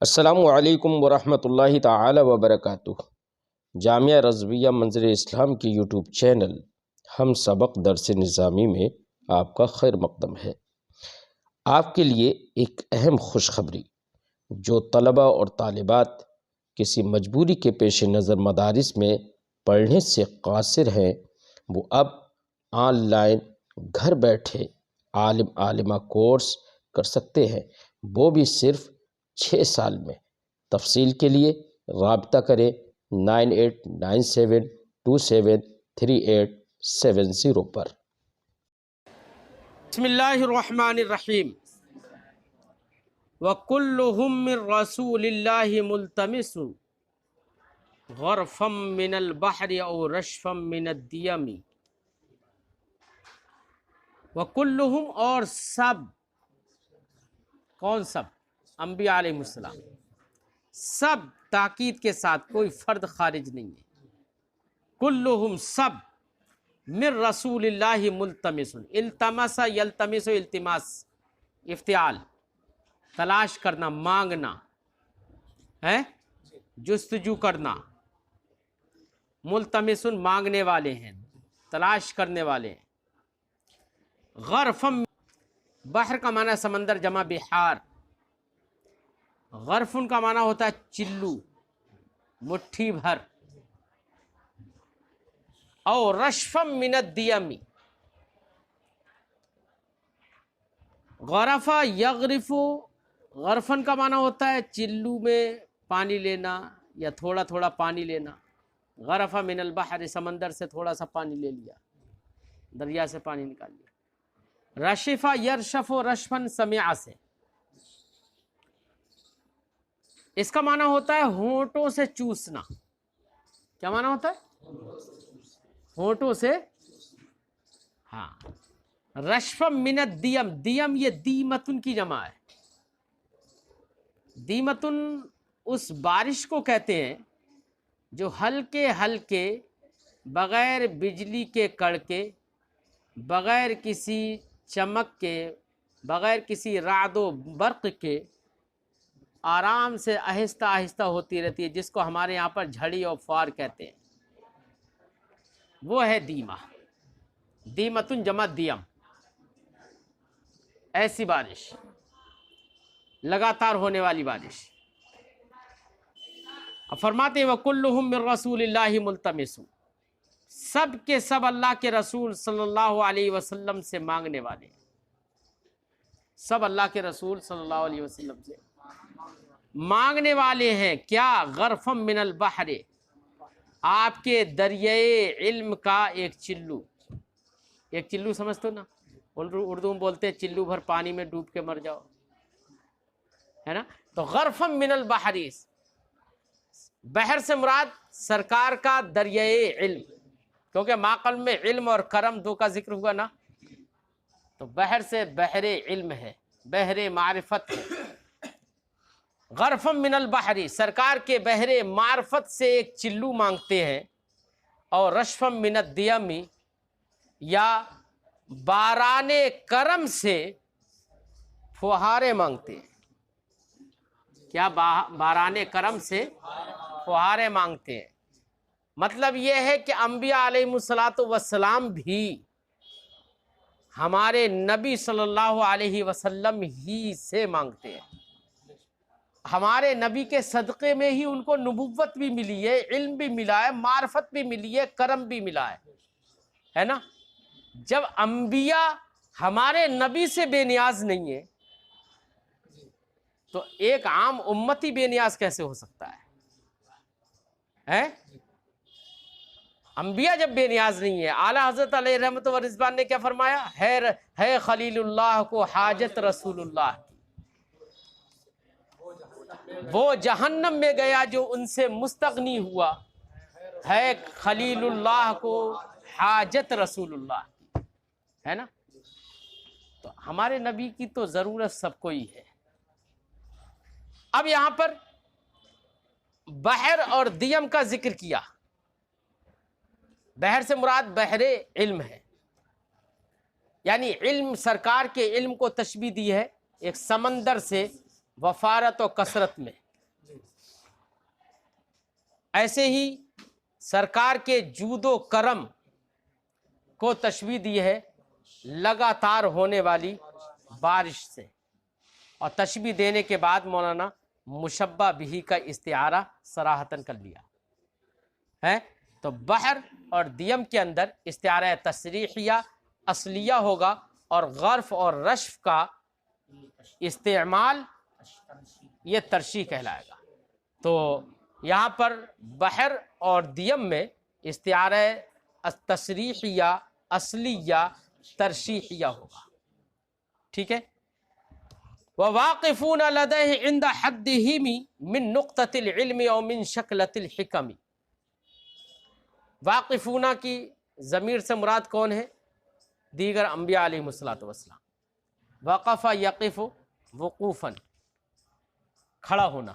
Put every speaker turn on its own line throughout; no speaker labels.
السلام علیکم ورحمۃ اللہ تعالی وبرکاتہ۔ جامعہ رضویہ منظر اسلام کی یوٹیوب چینل ہم سبق درس نظامی میں آپ کا خیر مقدم ہے۔ آپ کے لیے ایک اہم خوشخبری، جو طلبہ اور طالبات کسی مجبوری کے پیش نظر مدارس میں پڑھنے سے قاصر ہیں، وہ اب آن لائن گھر بیٹھے عالمہ کورس کر سکتے ہیں، وہ بھی صرف 6 سال میں۔ تفصیل کے لیے رابطہ کریں 9897273870 پر۔
بسم اللہ الرحمن الرحیم۔ وَكُلُّهُم مِّن رَّسُولِ اللَّهِ مُلْتَمِسُ غَرْفًا مِّنَ الْبَحْرِ أَوْ رَشْفًا مِّنَ الدِّيَمِ۔ وَكُلُّهُم، اور سب، کون سب؟ انبیاء علیہ السلام، سب تاکید کے ساتھ، کوئی فرد خارج نہیں ہے۔ کلہم، سب، من رسول اللہ ملتمس، التمس یلتمس، التماس افتعال، تلاش کرنا، مانگنا ہے، جستجو کرنا۔ ملتمس، مانگنے والے ہیں، تلاش کرنے والے ہیں۔ غرفم، بحر کا معنی سمندر جمع بحار، غرفن کا معنی ہوتا ہے چلو، مٹھی بھر۔ او رشفم من الدیم، غرفہ یغرف، غرفن کا معنی ہوتا ہے چلو میں پانی لینا یا تھوڑا تھوڑا پانی لینا۔ غرفہ من البحر، سمندر سے تھوڑا سا پانی لے لیا، دریا سے پانی نکال لیا۔ رشفہ یرشف رشفن سمع سے، اس کا معنی ہوتا ہے ہونٹوں سے چوسنا۔ کیا معنی ہوتا ہے؟ ہونٹوں سے، ہاں۔ رشفم من الدیم، دیم یہ دیمتن کی جمع ہے۔ دیمتن اس بارش کو کہتے ہیں جو ہلکے ہلکے، بغیر بجلی کے کڑکے، بغیر کسی چمک کے، بغیر کسی رعد و برق کے، آرام سے آہستہ آہستہ ہوتی رہتی ہے، جس کو ہمارے یہاں پر جھڑی اور فوار کہتے ہیں، وہ ہے دیمہ۔ دیمتن جمع دیم، ایسی بارش، لگاتار ہونے والی بارش۔ اب فرماتے ہیں وَكُلُّهُم مِّن رَّسُولِ اللَّهِ مُلْتَمِسُ، سب کے سب اللہ کے رسول صلی اللہ علیہ وسلم سے مانگنے والے، سب اللہ کے رسول صلی اللہ علیہ وسلم سے مانگنے والے ہیں۔ کیا؟ غرفم من البحر، آپ کے دریائے علم کا ایک چلو۔ ایک چلو سمجھتے ہو نا، اردو میں بولتے ہیں چلو بھر پانی میں ڈوب کے مر جاؤ، ہے نا؟ تو غرفم من البحر، بحر سے مراد سرکار کا دریائے علم، کیونکہ ماقل میں علم اور کرم دو کا ذکر ہوا نا، تو بحر سے بحر علم ہے، بحر معرفت ہے۔ غرفم من البحر، سرکار کے بحر معرفت سے ایک چلو مانگتے ہیں۔ اور رشفم من الدیم، یا باران کرم سے فوہارے مانگتے ہیں۔ کیا؟ باران کرم سے فوہارے مانگتے ہیں۔ مطلب یہ ہے کہ انبیاء علیہ السلام بھی ہمارے نبی صلی اللہ علیہ وسلم ہی سے مانگتے ہیں۔ ہمارے نبی کے صدقے میں ہی ان کو نبوت بھی ملی ہے، علم بھی ملا ہے، معرفت بھی ملی ہے، کرم بھی ملا ہے نا؟ جب انبیاء ہمارے نبی سے بے نیاز نہیں ہے، تو ایک عام امتی بے نیاز کیسے ہو سکتا ہے؟ انبیاء جب بے نیاز نہیں ہے، اعلیٰ حضرت علیہ رحمت و رضوان نے کیا فرمایا؟ ہے خلیل اللہ کو حاجت رسول اللہ کی، وہ جہنم میں گیا جو ان سے مستغنی ہوا، ہے خلیل اللہ کو حاجت رسول اللہ کی، ہے نا؟ تو ہمارے نبی کی تو ضرورت سب کو ہی ہے۔ اب یہاں پر بحر اور دیم کا ذکر کیا۔ بحر سے مراد بحر علم ہے، یعنی علم، سرکار کے علم کو تشبیہ دی ہے ایک سمندر سے وفارت و کثرت میں، ایسے ہی سرکار کے جود و کرم کو تشبیہ دی ہے لگاتار ہونے والی بارش سے، اور تشبیہ دینے کے بعد مولانا مشبہ بہی کا استعارہ صراحتاً کر لیا ہے۔ تو بحر اور دیم کے اندر استعارہ تصریحیہ اصلیہ ہوگا، اور غرف اور رشف کا استعمال یہ ترشیح کہلائے گا۔ تو یہاں پر بحر اور دیم میں استعارہ تصریحیہ اصلیہ ترشیحیہ ہوگا، ٹھیک ہے۔ وواقفون لديه عند حدهم من نقطة العلم او من شکلة الحکم۔ واقفون کی ضمیر سے مراد کون ہے؟ دیگر انبیاء علیہ السلام۔ وقف یقف وقوفا، کھڑا ہونا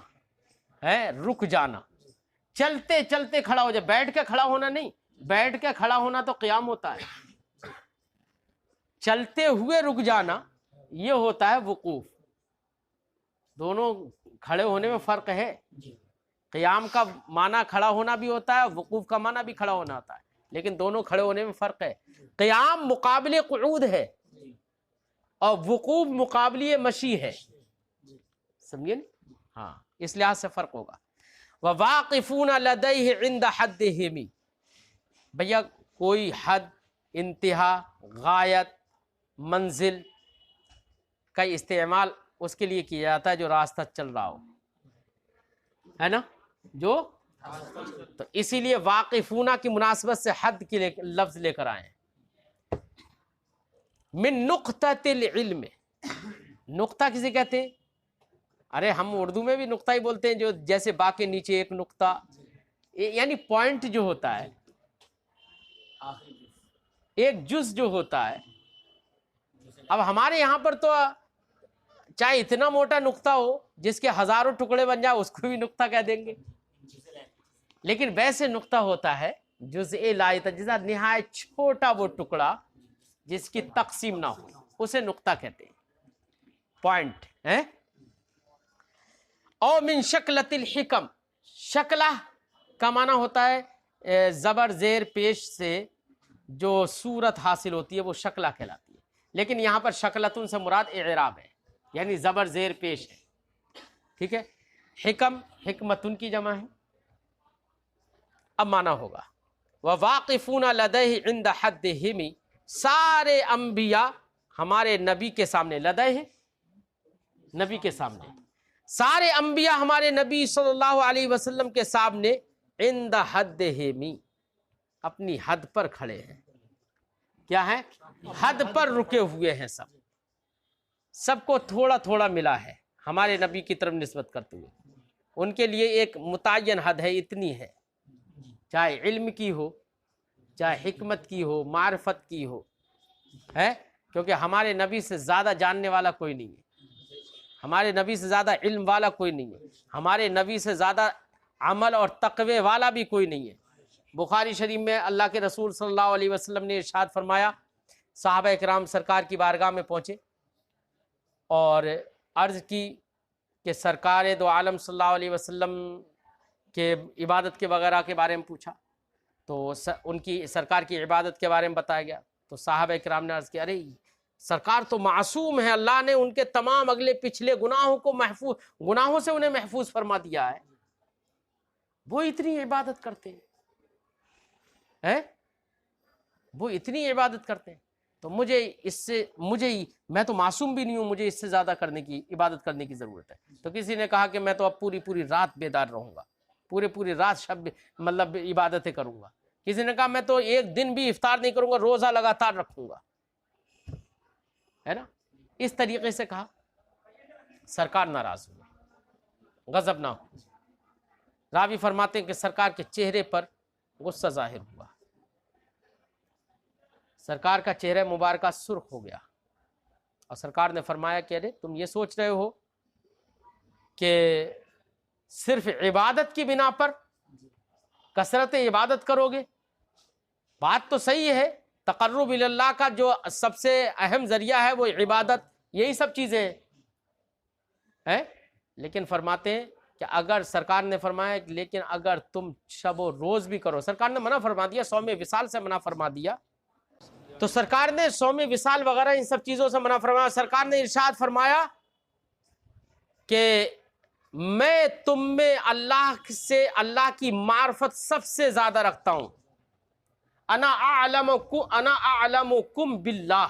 ہے، رک جانا، چلتے چلتے کھڑا ہو جائے، بیٹھ کے کھڑا ہونا نہیں، بیٹھ کے کھڑا ہونا تو قیام ہوتا ہے، چلتے ہوئے رک جانا یہ ہوتا ہے وقوف۔ دونوں کھڑے ہونے میں فرق ہے، قیام کا معنی کھڑا ہونا بھی ہوتا ہے، وقوف کا معنی بھی کھڑا ہونا ہوتا ہے، لیکن دونوں کھڑے ہونے میں فرق ہے۔ قیام مقابل قعود ہے اور وقوف مقابل مشی ہے، سمجھے نا؟ ہاں، اس لحاظ سے فرق ہوگا۔ وَوَاقِفُونَ لَدَيْهِ عِنْدَ حَدِّهِمِ، بھیا کوئی حد، انتہا، غایت، منزل کا استعمال اس کے لیے کیا جاتا ہے جو راستہ چل رہا ہو، ہے نا، جو تو اسی لیے واقفونہ کی مناسبت سے حد کے لفظ لے کر آئے ہیں۔ من نقطۃ العلم، نقطہ کسے کہتے ہیں؟ ارے ہم اردو میں بھی نقطہ ہی بولتے ہیں، جو جیسے با کے نیچے ایک نقطہ، یعنی پوائنٹ جو ہوتا ہے، ایک جز جو ہوتا ہے۔ اب ہمارے یہاں پر تو چاہے اتنا موٹا نقطہ ہو جس کے ہزاروں ٹکڑے بن جائے اس کو بھی نقطہ کہہ دیں گے، لیکن ویسے نقطہ ہوتا ہے جزء لا یتجزا، نہایت چھوٹا وہ ٹکڑا جس کی تقسیم نہ ہو، اسے نقطہ کہتے ہیں، پوائنٹ ہے۔ او من شکلۃ الحکم، شکلہ کا معنی ہوتا ہے زبر زیر پیش سے جو صورت حاصل ہوتی ہے وہ شکلہ کہلاتی ہے، لیکن یہاں پر شکلتن سے مراد اعراب ہے، یعنی زبر زیر پیش ہے، ٹھیک ہے۔ حکم حکمتن کی جمع ہے۔ اب معنی ہوگا وَوَاقِفُونَ لَدَيْهِ عِنْدَ حَدِّهِمِ، سارے انبیاء ہمارے نبی کے سامنے، لدیہ نبی کے سامنے، سارے انبیاء ہمارے نبی صلی اللہ علیہ وسلم کے سامنے عند حدہم، اپنی حد پر کھڑے ہیں۔ کیا ہے؟ حد پر رکے ہوئے ہیں، سب کو تھوڑا تھوڑا ملا ہے ہمارے نبی کی طرف نسبت کرتے ہوئے، ان کے لیے ایک متعین حد ہے، اتنی ہے، چاہے علم کی ہو، چاہے حکمت کی ہو، معرفت کی ہو، ہے، کیونکہ ہمارے نبی سے زیادہ جاننے والا کوئی نہیں ہے، ہمارے نبی سے زیادہ علم والا کوئی نہیں ہے، ہمارے نبی سے زیادہ عمل اور تقوی والا بھی کوئی نہیں ہے۔ بخاری شریف میں اللہ کے رسول صلی اللہ علیہ وسلم نے ارشاد فرمایا، صحابہ اکرام سرکار کی بارگاہ میں پہنچے اور عرض کی کہ سرکار دو عالم صلی اللہ علیہ وسلم کے عبادت کے وغیرہ کے بارے میں پوچھا، تو ان کی سرکار کی عبادت کے بارے میں بتایا گیا، تو صحابہ اکرام نے عرض کیا، ارے سرکار تو معصوم ہے، اللہ نے ان کے تمام اگلے پچھلے گناہوں کو محفوظ، گناہوں سے انہیں محفوظ فرما دیا ہے، وہ اتنی عبادت کرتے ہیں، وہ اتنی عبادت کرتے ہیں، تو میں تو معصوم بھی نہیں ہوں، مجھے اس سے زیادہ کرنے کی، عبادت کرنے کی ضرورت ہے۔ تو کسی نے کہا کہ میں تو اب پوری رات بیدار رہوں گا، پوری رات شب مطلب عبادتیں کروں گا۔ کسی نے کہا میں تو ایک دن بھی افطار نہیں کروں گا، روزہ لگاتار رکھوں گا، ہے نا، اس طریقے سے کہا۔ سرکار ناراض ہوئے، غضب نہ ہو۔ راوی فرماتے ہیں کہ سرکار کے چہرے پر غصہ ظاہر ہوا، سرکار کا چہرہ مبارکہ سرخ ہو گیا، اور سرکار نے فرمایا کہ ارے تم یہ سوچ رہے ہو کہ صرف عبادت کی بنا پر کثرت عبادت کرو گے؟ بات تو صحیح ہے، تقرب اللہ کا جو سب سے اہم ذریعہ ہے وہ عبادت، یہی سب چیزیں ہیں، لیکن فرماتے ہیں کہ اگر سرکار نے فرمایا لیکن اگر تم شب و روز بھی کرو، سرکار نے منع فرما دیا، صوم وصال سے منع فرما دیا، تو سرکار نے صوم وصال وغیرہ ان سب چیزوں سے منع فرمایا. سرکار نے ارشاد فرمایا کہ میں تم میں اللہ کی معرفت سب سے زیادہ رکھتا ہوں. انا اعلمکم باللہ،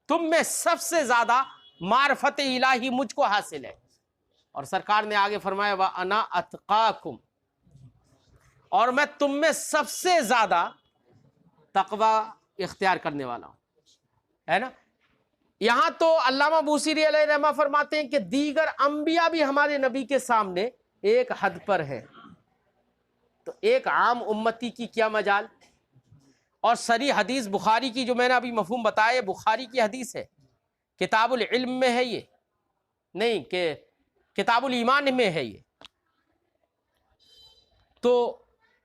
تم میں سب سے زیادہ معرفت الہی مجھ کو حاصل ہے. اور سرکار نے آگے فرمایا وَأَنَا أَتْقَاكُمْ، اور میں تم میں سب سے زیادہ تقوی اختیار کرنے والا ہوں. ہے نا؟ یہاں تو علامہ بوصیری علیہ رحمہ فرماتے ہیں کہ دیگر انبیاء بھی ہمارے نبی کے سامنے ایک حد پر ہیں، تو ایک عام امتی کی کیا مجال. اور صریح حدیث بخاری کی جو میں نے ابھی مفہوم بتایا، یہ بخاری کی حدیث ہے، کتاب العلم میں ہے، یہ نہیں کہ کتاب الایمان میں ہے. یہ تو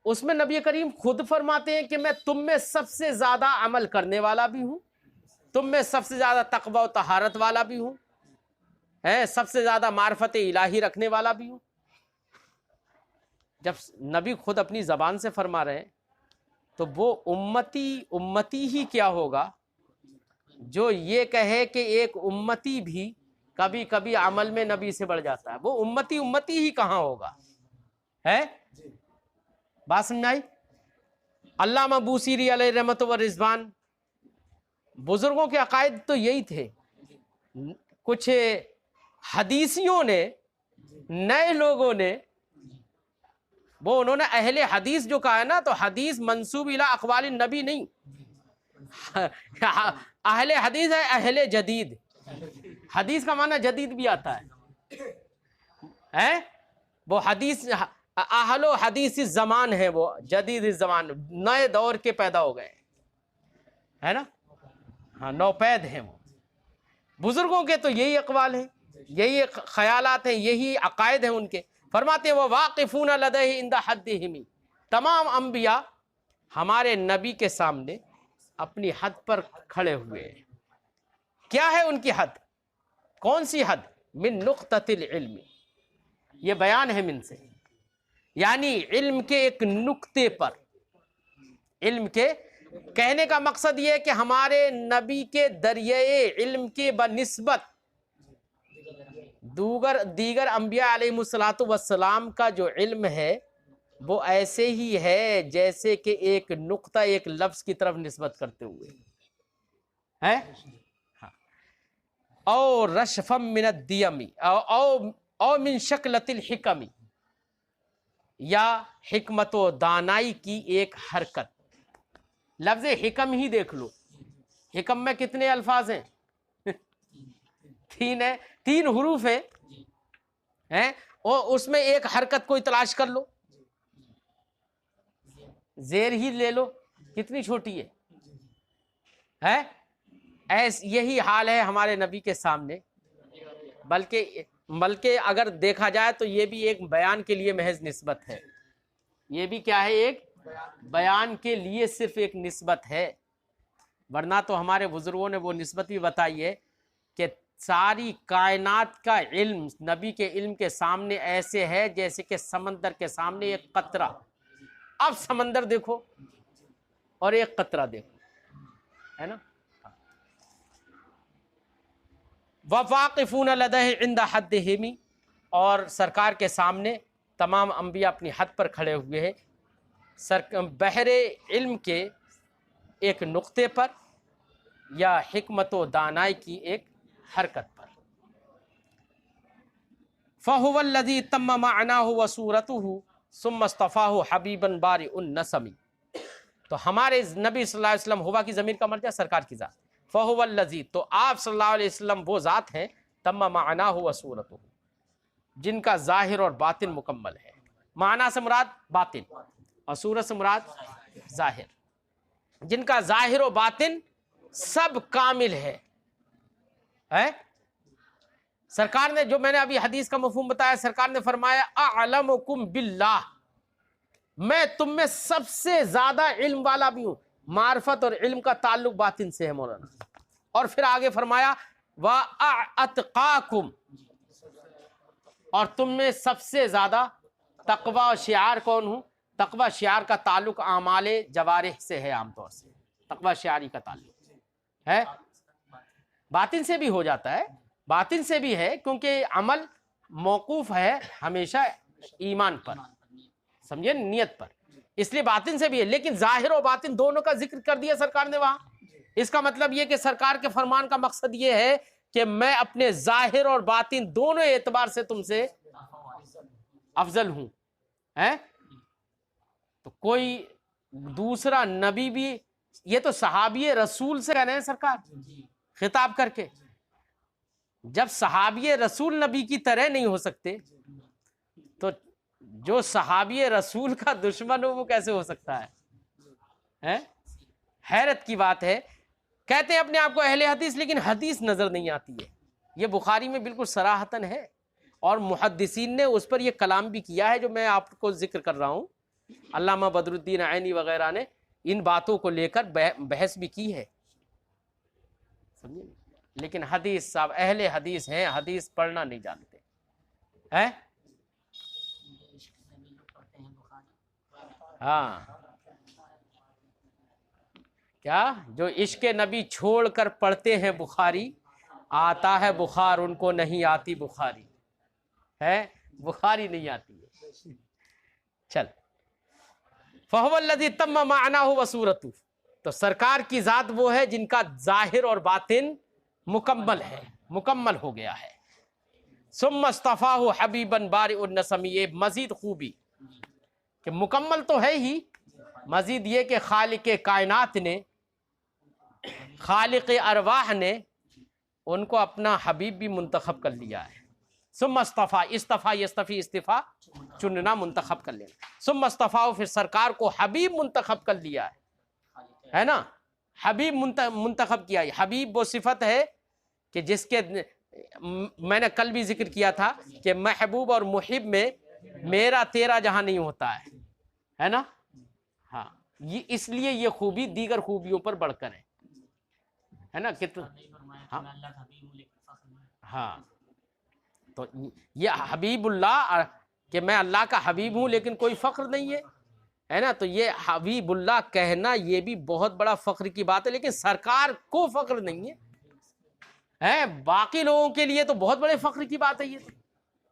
اس میں نبی کریم خود فرماتے ہیں کہ میں تم میں سب سے زیادہ عمل کرنے والا بھی ہوں، تم میں سب سے زیادہ تقوی و طہارت والا بھی ہوں، سب سے زیادہ معرفت الہی رکھنے والا بھی ہوں. جب نبی خود اپنی زبان سے فرما رہے ہیں تو وہ امتی ہی کیا ہوگا جو یہ کہے کہ ایک امتی بھی کبھی کبھی عمل میں نبی سے بڑھ جاتا ہے. وہ امتی ہی کہاں ہوگا. ہے بات سمجھ آئی؟ علامہ بوصیری علیہ رحمت و رضوان، بزرگوں کے عقائد تو یہی تھے. کچھ حدیثیوں نے، نئے لوگوں نے، انہوں نے اہل حدیث جو کہا ہے نا، تو حدیث منسوب الی اقوال النبی نہیں، اہل حدیث ہے اہل جدید. حدیث کا معنی جدید بھی آتا ہے. وہ حدیث اہل و حدیث زمان ہے، وہ جدید زمان، نئے دور کے پیدا ہو گئے، ہے نا. ہاں، نوپید ہیں وہ. بزرگوں کے تو یہی اقوال ہیں، یہی خیالات ہیں، یہی عقائد ہیں ان کے. فرماتے ہیں وہ واقفون لدیہ عند حدہم، تمام انبیاء ہمارے نبی کے سامنے اپنی حد پر کھڑے ہوئے ہیں. کیا ہے ان کی حد؟ کون سی حد؟ من نقطۃ العلم، یہ بیان ہے من سے، یعنی علم کے ایک نقطے پر. علم کے کہنے کا مقصد یہ ہے کہ ہمارے نبی کے دریائے علم کے بنسبت دیگر انبیاء علیہ الصلوۃ والسلام کا جو علم ہے وہ ایسے ہی ہے جیسے کہ ایک نقطہ ایک لفظ کی طرف نسبت کرتے ہوئے ہے. او رشفم من الدیم او من شکلۃ الحکم، یا حکمت و دانائی کی ایک حرکت. لفظ حکم ہی دیکھ لو، حکم میں کتنے الفاظ ہیں؟ 3 ہیں، 3 حروف ہیں، اور اس میں ایک حرکت کوئی تلاش کر لو، زیر ہی لے لو، کتنی چھوٹی ہے. یہی حال ہے ہمارے نبی کے سامنے. بلکہ اگر دیکھا جائے تو یہ بھی ایک بیان کے لیے محض نسبت ہے. یہ بھی کیا ہے؟ ایک بیان کے لیے صرف ایک نسبت ہے. ورنہ تو ہمارے بزرگوں نے وہ نسبت بھی بتائی ہے کہ ساری کائنات کا علم نبی کے علم کے سامنے ایسے ہے جیسے کہ سمندر کے سامنے ایک قطرہ. اب سمندر دیکھو اور ایک قطرہ دیکھو، ہے نا. وَوَاقِفُونَ لَدَيْهِ عِنْدَ حَدِّهِمْ، اور سرکار کے سامنے تمام انبیاء اپنی حد پر کھڑے ہوئے ہیں، بحر علم کے ایک نقطے پر یا حکمت و دانائی کی ایک حرکت پر. فَهُوَ الَّذِي تَمَّ مَعْنَاهُ وَصُورَتُهُ ثُمَّ اصْطَفَاهُ حَبِيبًا بَارِئُ النَّسَمِ. تو ہمارے نبی صلی اللہ علیہ وسلم، ہوا کی ضمیر کا مرجع سرکار کی ذات، فَهُوَ الَّذِي، تو آپ صلی اللہ علیہ وسلم وہ ذات ہیں، تَمَّ مَعْنَاهُ وَصُورَتُهُ، جن کا ظاہر اور باطن مکمل ہے. معنی سے مراد باطن اور صورت سے مراد ظاہر، جن کا ظاہر و باطن سب کامل ہے. سرکار نے، جو میں نے ابھی حدیث کا مفہوم بتایا، سرکار نے فرمایا اعلمکم باللہ، میں تم میں سب سے زیادہ علم والا بھی ہوں. معرفت اور علم کا تعلق باطن سے ہے مولانا. اور پھر آگے فرمایا وَأَتْقَاكُمْ، اور تم میں سب سے زیادہ تقوی اور شعار کون ہوں؟ تقوی شعار کا تعلق اعمال جوارح سے ہے، عام طور سے تقوی شعاری کا تعلق ہے، باطن سے بھی ہو جاتا ہے، باطن سے بھی ہے، کیونکہ عمل موقوف ہے ہمیشہ ایمان پر، سمجھے، نیت پر، اس لیے باطن سے بھی ہے، لیکن ظاہر و باطن دونوں کا ذکر کر دیا سرکار نے وہاں۔ اس کا مطلب یہ کہ سرکار کے فرمان کا مقصد یہ ہے کہ میں اپنے ظاہر اور باطن دونوں اعتبار سے تم سے افضل ہوں، تو کوئی دوسرا نبی بھی، یہ تو صحابی رسول سے کہہ رہے ہیں سرکار خطاب کر کے، جب صحابی رسول نبی کی طرح نہیں ہو سکتے تو جو صحابی رسول کا دشمن ہو وہ کیسے ہو سکتا ہے؟ حیرت کی بات ہے، کہتے ہیں اپنے آپ کو اہل حدیث، لیکن حدیث نظر نہیں آتی ہے۔ یہ بخاری میں بالکل صراحتاً ہے، اور محدثین نے اس پر یہ کلام بھی کیا ہے جو میں آپ کو ذکر کر رہا ہوں، علامہ بدر الدین عینی وغیرہ نے ان باتوں کو لے کر بحث بھی کی ہے، سمجھے، لیکن حدیث صاحب اہل حدیث ہیں، حدیث پڑھنا نہیں جانتے ہیں۔ ہاں، کیا جو عشق نبی چھوڑ کر پڑھتے ہیں بخاری، آتا ہے بخار ان کو نہیں آتی بخاری، ہے بخاری نہیں آتی ہے۔ چل، فَهُوَ الَّذِي تَمَّ مَعْنَاهُ وَصُورَتُهُ، تو سرکار کی ذات وہ ہے جن کا ظاہر اور باطن مکمل ہے، مکمل ہو گیا ہے۔ ثُمَّ اصْطَفَاهُ حَبِيبًا بَارِئُ النَّسَمِ، یہ مزید خوبی کہ مکمل تو ہے ہی، مزید یہ کہ خالق کائنات نے، خالق ارواح نے ان کو اپنا حبیب بھی منتخب کر لیا ہے۔ ثم اصطفیٰ، اصطفیٰ یستفی، استفا چننا، منتخب کر لینا، ثم اصطفیٰ، پھر سرکار کو حبیب منتخب کر لیا ہے نا، حبیب منتخب کیا ہے۔ حبیب وہ صفت ہے کہ جس کے میں نے کل بھی ذکر کیا تھا کہ محبوب اور محب میں میرا تیرا جہاں نہیں ہوتا ہے نا، ہاں، یہ اس لیے یہ خوبی دیگر خوبیوں پر بڑھ کر ہے نا، ہاں، تو یہ حبیب اللہ کہ میں اللہ کا حبیب ہوں لیکن کوئی فخر نہیں ہے نا، تو یہ حبیب اللہ کہنا یہ بھی بہت بڑا فخر کی بات ہے، لیکن سرکار کو فخر نہیں ہے، باقی لوگوں کے لیے تو بہت بڑے فخر کی بات ہے یہ،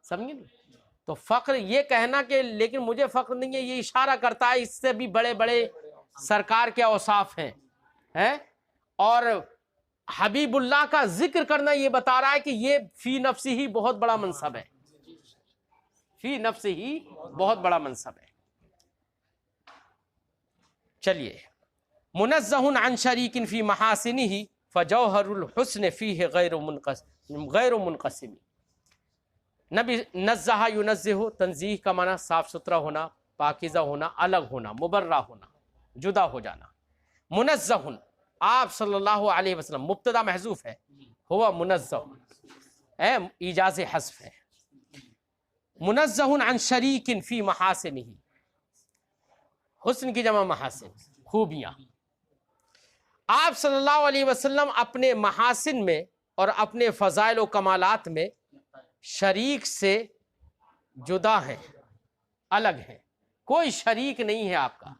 سمجھے؟ تو فخر یہ کہنا کہ لیکن مجھے فخر نہیں ہے، یہ اشارہ کرتا ہے اس سے بھی بڑے بڑے سرکار کے اوصاف ہیں، اور حبیب اللہ کا ذکر کرنا یہ بتا رہا ہے کہ یہ فی نفسی ہی بہت بڑا منصب ہے، فی نفسی ہی بہت بڑا منصب ہے۔ چلیے، منزہ عن شریک فی محاسنہ فجوہر الحسن فیہ غیر منقسم، نبی نزہ ینزہ، تنزیہ کا معنی صاف ستھرا ہونا، پاکیزہ ہونا، الگ ہونا، مبرہ ہونا، جدا ہو جانا۔ منزہ، آپ صلی اللہ علیہ وسلم، مبتدا محذوف ہے، ہوا منزہ، ایجاز حذف ہے، منزہ عن شریک فی محاسنہ، حسن کی جمع محاسن، خوبیاں، آپ صلی اللہ علیہ وسلم اپنے محاسن میں اور اپنے فضائل و کمالات میں شریک سے جدا ہیں، الگ ہیں، کوئی شریک نہیں ہے آپ کا،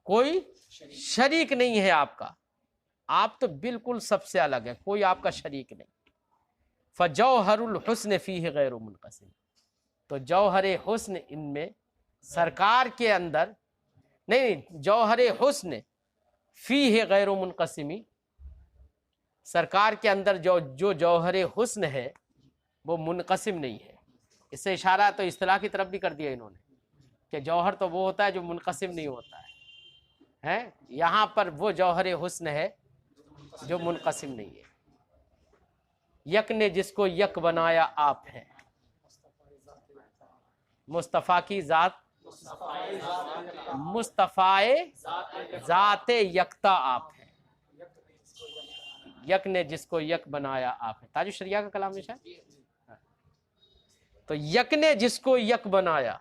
کوئی شریک نہیں ہے آپ کا، آپ تو بالکل سب سے الگ ہے، کوئی آپ کا شریک نہیں۔ فجوہر الحسن فیہ غیر منقسم، تو جوہر حسن ان میں سرکار کے اندر نہیں، جوہر حسن فیہ غیر منقسمی، سرکار کے اندر جو جوہر حسن ہے وہ منقسم نہیں ہے۔ اس سے اشارہ تو اصطلاح کی طرف بھی کر دیا انہوں نے کہ جوہر تو وہ ہوتا ہے جو منقسم نہیں ہوتا ہے، یہاں پر وہ جوہر حسن ہے جو منقسم نہیں ہے۔ یک نے جس کو یک بنایا آپ ہے، مصطفیٰ کی ذات، مصطفیٰ ذات یکتا آپ ہے، یک نے جس کو یک بنایا آپ ہے، تاج الشریعہ کا کلام ہے شاید، تو یک نے جس کو یک بنایا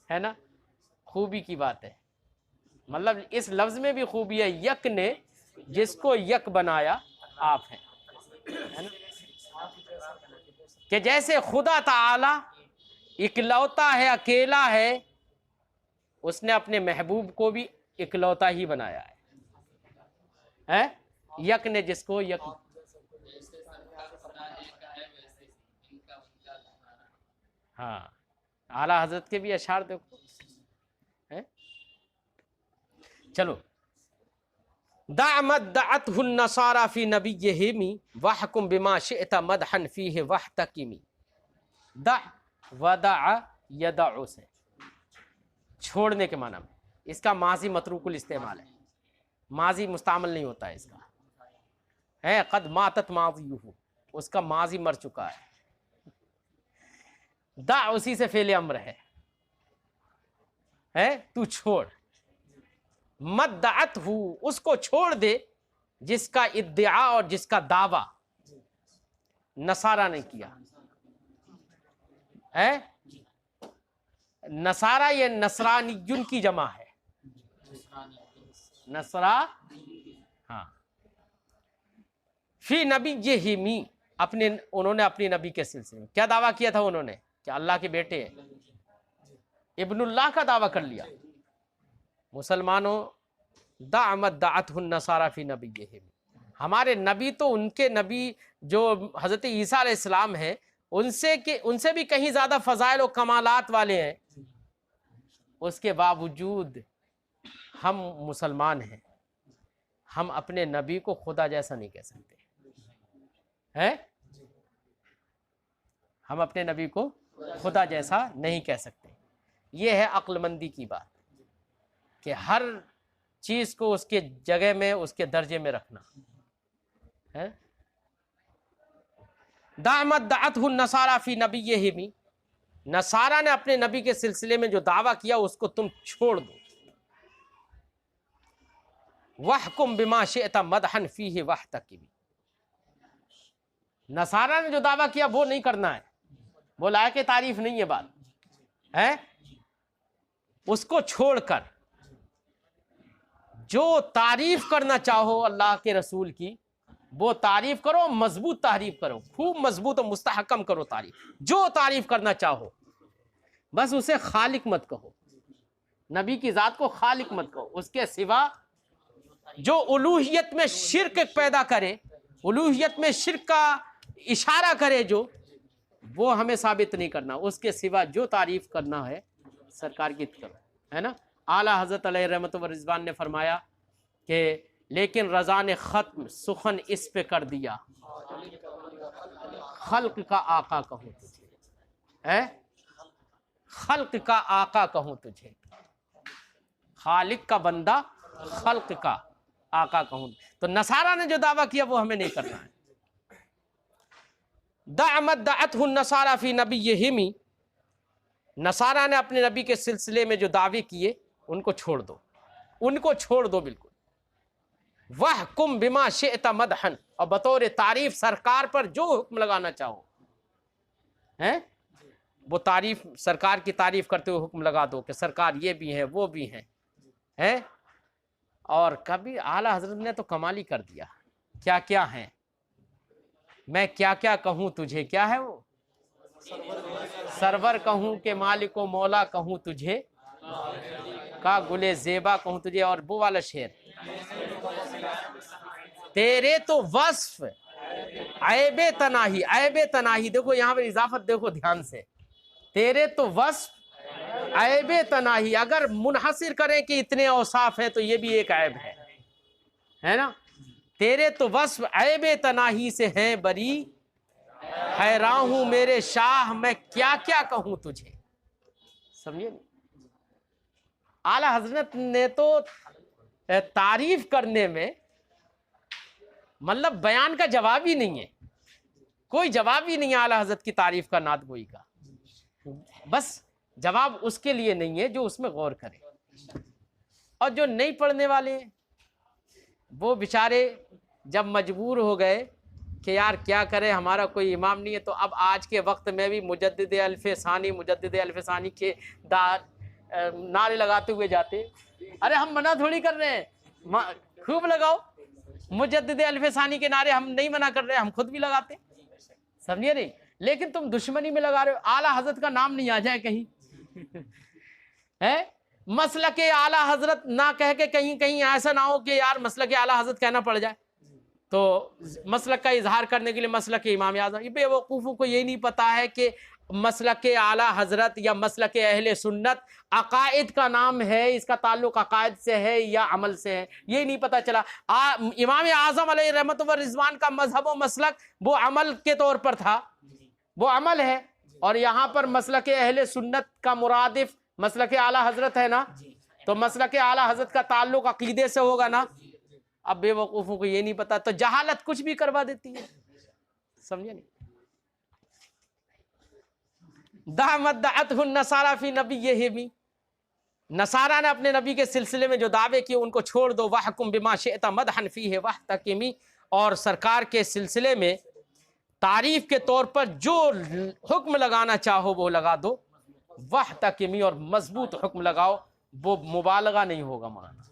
ہے نا، خوبی کی بات ہے، مطلب اس لفظ میں بھی خوبی ہے، یک نے جس کو یک بنایا آپ ہے نا، کہ جیسے خدا تعالی اکلوتا ہے، اکیلا ہے، اس نے اپنے محبوب کو بھی اکلوتا ہی بنایا ہے، یک نے جس کو یک. ہاں اعلیٰ حضرت کے بھی اشعار دیکھو. چلو، دع مدعته النصارى في نبيهم واحكم بما شئت مدحا فيه واحتكم. دع، ودع یدع سے چھوڑنے کے معنی میں، اس کا ماضی متروک الاستعمال ہے، ماضی مستعمل نہیں ہوتا ہے اس کا، ہے قد ماتت ماضیہ، اس کا ماضی مر چکا ہے. دع اسی سے فعل امر ہے تو چھوڑ. مدعت ہو، اس کو چھوڑ دے جس کا ادعا اور جس کا دعویٰ نصارہ نے کیا ہے. نصارہ یہ نصرانیون کی جمع ہے، نصرا، ہاں. فی نبیہم، انہوں نے اپنی نبی کے سلسلے میں کیا دعویٰ کیا تھا؟ انہوں نے کہ اللہ کے بیٹے ہیں، ابن اللہ کا دعویٰ کر لیا. مسلمانوں، دع مدعته النصارى فی نبیہم، ہمارے نبی تو ان کے نبی جو حضرت عیسیٰ علیہ السلام ہیں ان سے بھی کہیں زیادہ فضائل و کمالات والے ہیں، اس کے باوجود ہم مسلمان ہیں، ہم اپنے نبی کو خدا جیسا نہیں کہہ سکتے ہیں، ہم اپنے نبی کو خدا جیسا نہیں کہہ سکتے. یہ ہے عقل مندی کی بات کہ ہر چیز کو اس کے جگہ میں، اس کے درجے میں رکھنا ہے. دع مدعته النصارى فی نبیہم، نصارہ نے اپنے نبی کے سلسلے میں جو دعویٰ کیا اس کو تم چھوڑ دو. وَاحْكُمْ بِمَا شِئْتَ مَدْحًا فِيهِ وَاحْتَكِمْ، نصارہ نے جو دعویٰ کیا وہ نہیں کرنا ہے، وہ لائق تعریف نہیں ہے بات ہے. اس کو چھوڑ کر جو تعریف کرنا چاہو اللہ کے رسول کی وہ تعریف کرو، مضبوط تعریف کرو، خوب مضبوط و مستحکم کرو تعریف. جو تعریف کرنا چاہو، بس اسے خالق مت کہو، نبی کی ذات کو خالق مت کہو. اس کے سوا جو الوہیت میں شرک پیدا کرے، الوہیت میں شرک کا اشارہ کرے، جو وہ ہمیں ثابت نہیں کرنا. اس کے سوا جو تعریف کرنا ہے سرکار کی کرو، ہے نا. اعلیٰ حضرت علیہ رحمت و رضوان نے فرمایا کہ لیکن رضا نے ختم سخن اس پہ کر دیا، خلق کا آقا کہوں تجھے، خلق کا آقا کہوں تجھے، خالق کا بندہ، خلق کا آقا کہوں. تو نصارہ نے جو دعویٰ کیا وہ ہمیں نہیں کرنا ہے. دع مدعته النصارى فی نبیہم، نصارہ نے اپنے نبی کے سلسلے میں جو دعوے کیے ان کو چھوڑ دو، ان کو چھوڑ دو بالکل. وَاحْكُمْ بِمَا شِئْتَ مَدْحًا، اور بطور تعریف سرکار پر جو حکم لگانا چاہو، وہ تعریف، سرکار کی تعریف کرتے ہوئے حکم لگا دو کہ سرکار یہ بھی ہیں وہ بھی ہیں. اور کبھی اعلیٰ حضرت نے تو کمال ہی کر دیا، کیا کیا ہیں، میں کیا کیا کہوں تجھے، کیا ہے وہ، سرور کہوں کہ مالک و مولا کہوں تجھے، کا گلے زیبا کہوں تجھے. اور وہ والا شعر، تیرے تو وصف عیب تناہی، عیب تناہی، دیکھو یہاں پر اضافت دیکھو دھیان سے، تیرے تو وصف عیب تناہی. اگر منحصر کریں کہ اتنے اوصاف ہیں تو یہ بھی ایک عیب ہے نا. تیرے تو وصف عیب تناہی سے ہیں بری، حیران ہوں میرے شاہ میں کیا کیا کہوں تجھے. سمجھے؟ اعلیٰ حضرت نے تو تعریف کرنے میں مطلب بیان کا جواب ہی نہیں ہے، کوئی جواب ہی نہیں ہے اعلیٰ حضرت کی تعریف کا، نعت گوئی کا. بس جواب اس کے لیے نہیں ہے جو اس میں غور کرے. اور جو نہیں پڑھنے والے ہیں وہ بیچارے جب مجبور ہو گئے کہ یار کیا کرے، ہمارا کوئی امام نہیں ہے، تو اب آج کے وقت میں بھی مجدد الف ثانی کے نعرے لگاتے ہوئے جاتے. ارے ہم منع تھوڑی کر رہے ہیں، خوب لگاؤ مجدد الف ثانی کے نعرے، ہم نہیں منع کر رہے ہیں، ہم خود بھی لگاتے. سمجھے نہیں؟ لیکن تم دشمنی میں لگا رہے ہو، اعلیٰ حضرت کا نام نہیں آ جائے کہیں ہے، مسلک اعلیٰ حضرت نہ کہہ کے کہیں ایسا نہ ہو کہ یار مسلک اعلیٰ حضرت کہنا پڑ جائے، تو مسلک کا اظہار کرنے کے لیے مسلک امام اعظم، یہ بے وقوفوں کو یہ نہیں پتا ہے کہ مسلک اعلیٰ حضرت یا مسلک اہل سنت عقائد کا نام ہے، اس کا تعلق عقائد سے ہے یا عمل سے ہے، یہ نہیں پتا چلا۔ امام اعظم علیہ رحمت و رضوان کا مذہب و مسلک وہ عمل کے طور پر تھا، وہ عمل ہے، اور یہاں پر مسلک اہل سنت کا مرادف مسلک اعلیٰ حضرت ہے نا، تو مسلک اعلیٰ حضرت کا تعلق عقیدے سے ہوگا نا۔ اب بے وقوفوں کو یہ نہیں پتا، تو جہالت کچھ بھی کروا دیتی ہے، سمجھے نہیں؟ دعوت دعتہ النصارى فی نبیہم، نصارہ نے اپنے نبی کے سلسلے میں جو دعوے کیے ان کو چھوڑ دو، وحکم بما شئت مدحا فیہ واحتکمی، اور سرکار کے سلسلے میں تعریف کے طور پر جو حکم لگانا چاہو وہ لگا دو، واحتکمی، اور مضبوط حکم لگاؤ، وہ مبالغہ نہیں ہوگا مولانا،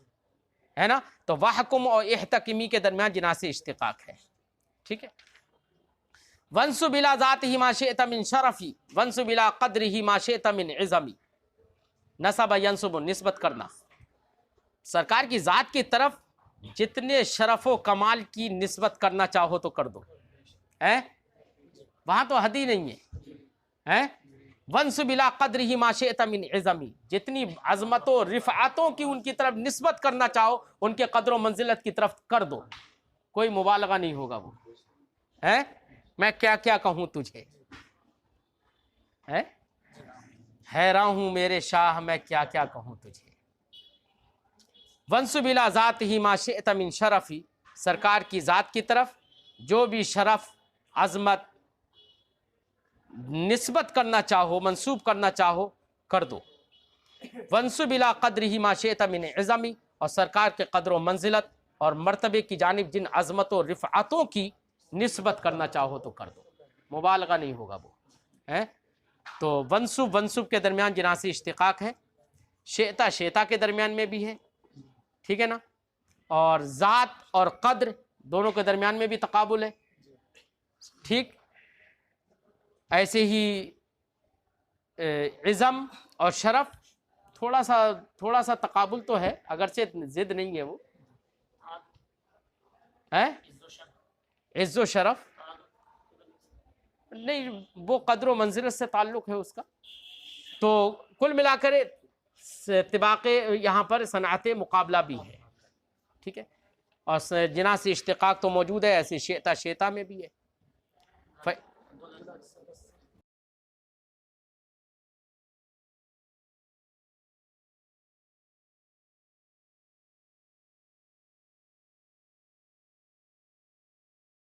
ہے نا؟ تو وحکم اور احتکمی کے درمیان جناس اشتقاق ہے، ٹھیک ہے۔ وانسب الی ذاتہ ما شئت من شرفی وانسب الی قدرہ ما شئت من عظمی، نسب ینسب، نسبت کرنا سرکار کی ذات کی طرف جتنے شرف و کمال کی نسبت کرنا چاہو تو کر دو، وہاں تو حد ہی نہیں ہے۔ وانسب الی قدرہ ما شئت من عظمی، جتنی عظمت و رفعتوں کی ان کی طرف نسبت کرنا چاہو ان کے قدر و منزلت کی طرف کر دو، کوئی مبالغہ نہیں ہوگا وہ، ہے؟ میں کیا کیا کہوں تجھے، حیراں ہوں میرے شاہ میں کیا کیا کہوں تجھے۔ وانسب الی ذاتہ ما شئت من شرفی، سرکار کی ذات کی طرف جو بھی شرف، عظمت نسبت کرنا چاہو، منسوب کرنا چاہو کر دو۔ وانسب الی قدرہ ما شئت من عظمی، اور سرکار کے قدر و منزلت اور مرتبے کی جانب جن عظمت و رفعتوں کی نسبت کرنا چاہو تو کر دو، مبالغہ نہیں ہوگا وہ، تو ونسب کے درمیان جناس اشتقاق ہے، شئتا شئتا کے درمیان میں بھی ہے، ٹھیک ہے نا، اور ذات اور قدر دونوں کے درمیان میں بھی تقابل ہے، ٹھیک۔ ایسے ہی عظم اور شرف تھوڑا سا تقابل تو ہے، اگرچہ ضد نہیں ہے وہ، عز و شرف نہیں، وہ قدر و منزلت سے تعلق ہے اس کا۔ تو کل ملا کر طباق یہاں پر صنعت مقابلہ بھی ہے، ٹھیک ہے، اور جناس اشتقاق تو موجود ہے، ایسے شئتا شئتا میں بھی ہے۔